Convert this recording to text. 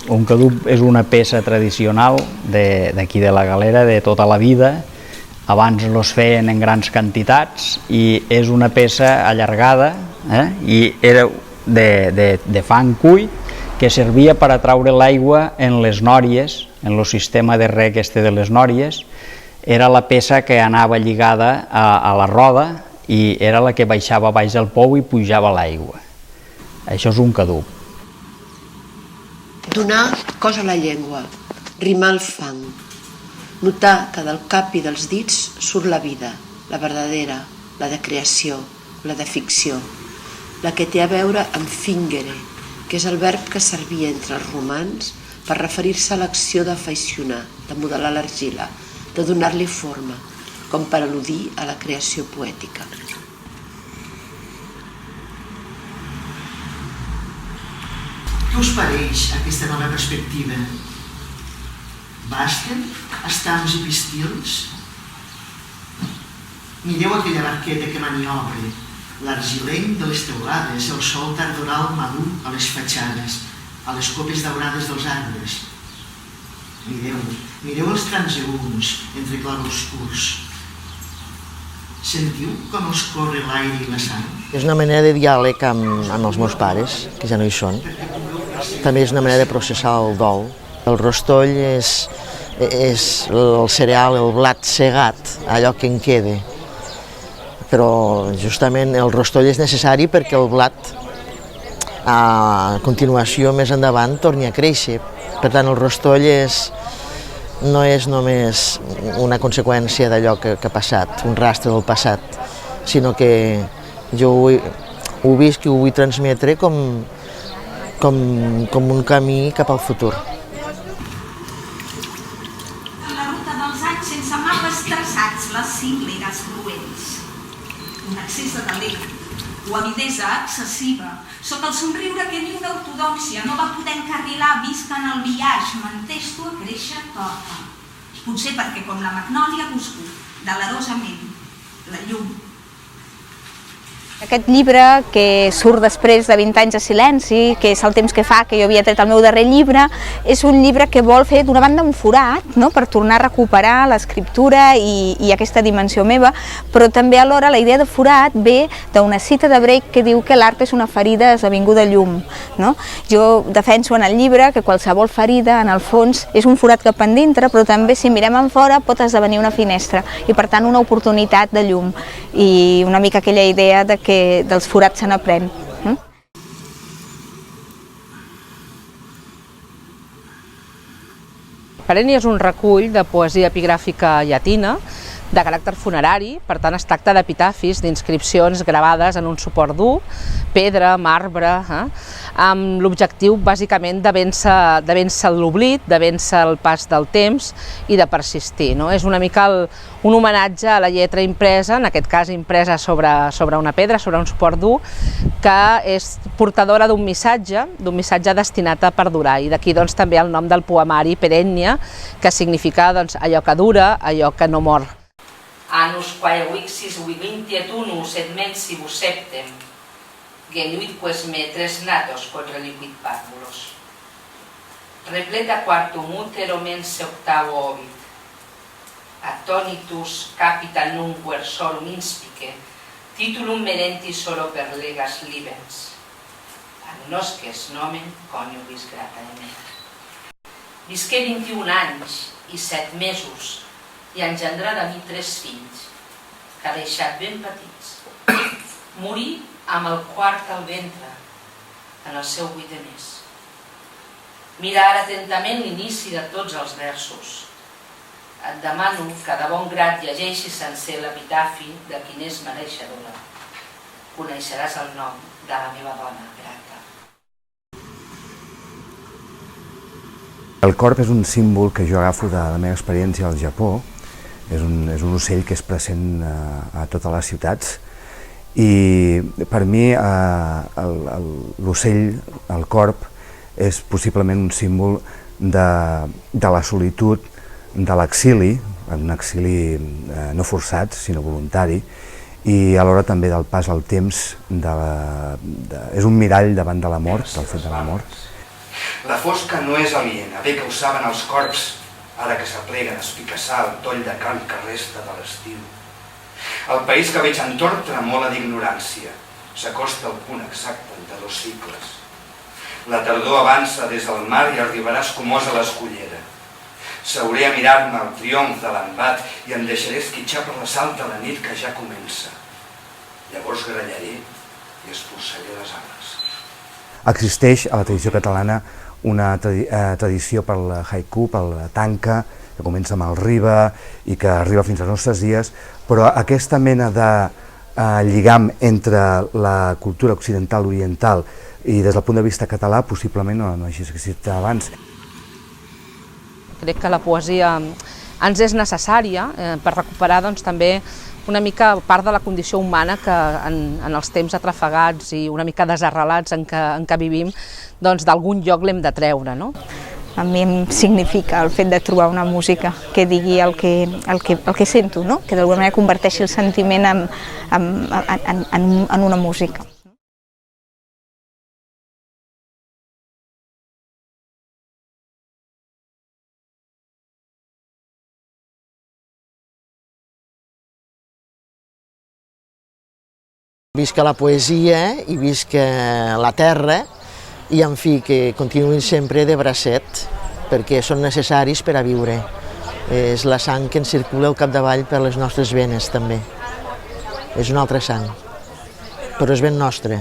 Un cadup és una peça tradicional d'aquí de la Galera de tota la vida. Abans els feien en grans quantitats i és una peça allargada i era de fang cuit que servia per atraure l'aigua en les nòries, en el sistema de reg de les nòries. Era la peça que anava lligada a la roda i era la que baixava baix del pou i pujava l'aigua. Això és un cadup. Donar cos a la llengua, rimar el fang, notar que del cap i dels dits surt la vida, la verdadera, la de creació, la de ficció, la que té a veure amb fingere, que és el verb que servia entre els romans per referir-se a l'acció d'afaicionar, de modelar l'argila, de donar-li forma, com per al·ludir a la creació poètica. Què us pareix aquesta nova perspectiva? Basten estams i pistils? Mireu aquella barqueta que maniobra, l'argilenc de les teulades, el sol tardonal madur a les fatxades, a les copes daurades dels arbres. Mireu els transeünts entre clarobscurs. Sentiu com els corre l'aire i la sang? És una manera de diàleg amb els meus pares, que ja no hi són. També és una manera de processar el dol. El rostoll és el cereal, el blat segat, allò que en queda. Però justament el rostoll és necessari perquè el blat a continuació, més endavant, torni a créixer. Per tant, el rostoll no és només una conseqüència d'allò que ha passat, un rastre del passat, sinó que jo ho visc i ho vull transmetre com un camí cap al futur. La ruta dels anys sense mapes traçats, les cingleres cruents. Un excés de talent, o avidesa excessiva, sota el somriure que ni una ortodòxia no va poder encarrilar vist que en el biaix m'entesto a créixer torta. Potser perquè com la magnòlia busco, delerosament, la llum. Aquest llibre, que surt després de 20 anys de silenci, que és el temps que fa que jo havia tret el meu darrer llibre, és un llibre que vol fer, d'una banda, un forat, no?, per tornar a recuperar l'escriptura i aquesta dimensió meva, però també alhora la idea de forat ve d'una cita de Brecht que diu que l'art és una ferida esdevinguda llum. No? Jo defenso en el llibre que qualsevol ferida, en el fons, és un forat cap endintre, però també, si mirem en fora, pot esdevenir una finestra i, per tant, una oportunitat de llum. I una mica aquella idea de que dels forats se n'aprèn. Perenni és un recull de poesia epigràfica llatina de caràcter funerari, per tant es tracta d'epitafis, d'inscripcions gravades en un suport dur, pedra, marbre, amb l'objectiu bàsicament de vèncer l'oblit, de vèncer el pas del temps i de persistir. És una mica un homenatge a la lletra impresa, en aquest cas impresa sobre una pedra, sobre un suport dur, que és portadora d'un missatge destinat a perdurar, i d'aquí també el nom del poemari Perennia, que significa allò que dura, allò que no mor. Annus quae vixis vigintiet unus et mensibus septem, genuitques me tres natos quod reliquit parvulos. Repleta quartum utero mense octavo ovit, attonitus capita nunquer sorum inspice, titulum merentis oro per legas libens, agnosces nomen coniugis grata emet. Visqué 21 anys i 7 mesos, i engendrà de mi 3 fills, que ha deixat ben petits. Morí amb el quart al ventre, en el seu 8è mes. Mira ara atentament l'inici de tots els versos. Et demano que de bon grat llegeixis sencer l'epitafi de qui n'és mereixedora. Coneixeràs el nom de la meva dona grata. El corb és un símbol que jo agafo de la meva experiència al Japó. És un ocell que és present a totes les ciutats i per mi l'ocell, el corb, és possiblement un símbol de la solitud, de l'exili, un exili no forçat sinó voluntari, i alhora també del pas al temps, és un mirall davant de la mort, del fet de la mort. La fosca no és aliena, bé que ho saben els corps, ara que s'apleguen a espicaçar el toll de carn que resta de l'estiu. El país que veig entorn tremola d'ignorància, s'acosta al punt exacte de 2 cicles. La tardor avança des del mar i arribarà escumosa a l'escullera. Seuré a mirar-me el triomf de l'embat i em deixaré esquitxar per l'assalt de la nit que ja comença. Llavors grallaré i expulsaré les ales. Existeix a la tradició catalana una tradició pel haiku, pel tanca, que comença amb el riba i que arriba fins als nostres dies, però aquesta mena de lligam entre la cultura occidental i oriental i des del punt de vista català possiblement no hagi existit abans. Crec que la poesia ens és necessària per recuperar també una mica part de la condició humana que en els temps atrafegats i una mica desarrelats en què vivim, d'algun lloc l'hem de treure. A mi em significa el fet de trobar una música que digui el que sento, que d'alguna manera converteixi el sentiment en una música. Visca la poesia i visca la terra i, en fi, que continuïn sempre de bracet, perquè són necessaris per a viure. És la sang que ens circula al capdavall per les nostres venes, també. És una altra sang, però és ben nostra.